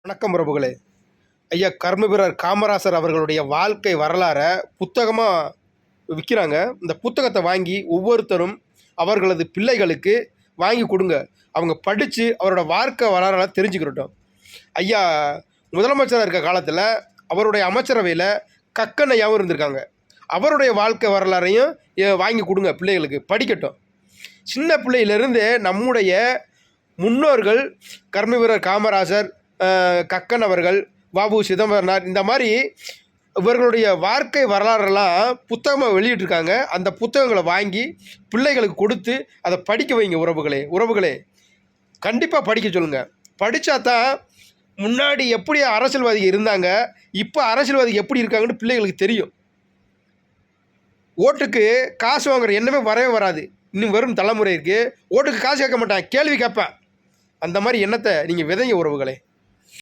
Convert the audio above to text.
வணக்கம் பிரபுகளே. ஐயா கர்மவீரர் காமராசர் அவர்களுடைய வாழ்க்கை வரலாறை புத்தகமாக விற்கிறாங்க. இந்த புத்தகத்தை வாங்கி ஒவ்வொருத்தரும் அவர்களது பிள்ளைகளுக்கு வாங்கி கொடுங்க. அவங்க படித்து அவரோட வாழ்க்கை வரலாறை தெரிஞ்சுக்கிட்டோம். ஐயா முதலமைச்சராக இருக்க காலத்தில் அவருடைய அமைச்சரவையில் கக்கனையாகவும் இருந்திருக்காங்க. அவருடைய வாழ்க்கை வரலாறையும் வாங்கி கொடுங்க, பிள்ளைகளுக்கு படிக்கட்டும். சின்ன பிள்ளையிலிருந்து நம்முடைய முன்னோர்கள் கர்மவீரர் காமராசர், கக்கன் அவர்கள், வாபு சிதம்பரனார், இந்த மாதிரி இவர்களுடைய வாழ்க்கை வரலாறெல்லாம் புத்தகமாக வெளியிட்டிருக்காங்க. அந்த புத்தகங்களை வாங்கி பிள்ளைகளுக்கு கொடுத்து அதை படிக்க வைங்க. உறவுகளே கண்டிப்பாக படிக்க சொல்லுங்கள். படித்தா தான் முன்னாடி எப்படி அரசியல்வாதிகள் இருந்தாங்க, இப்போ அரசியல்வாதிகள் எப்படி இருக்காங்கன்னு பிள்ளைகளுக்கு தெரியும். ஓட்டுக்கு காசு வாங்குற எண்ணமே வரவே வராது. இன்னும் வரும் தலைமுறைக்கு ஓட்டுக்கு காசு கேட்க மாட்டான், கேள்வி கேட்பேன். அந்த மாதிரி எண்ணத்தை நீங்கள் விதைங்க உறவுகளே.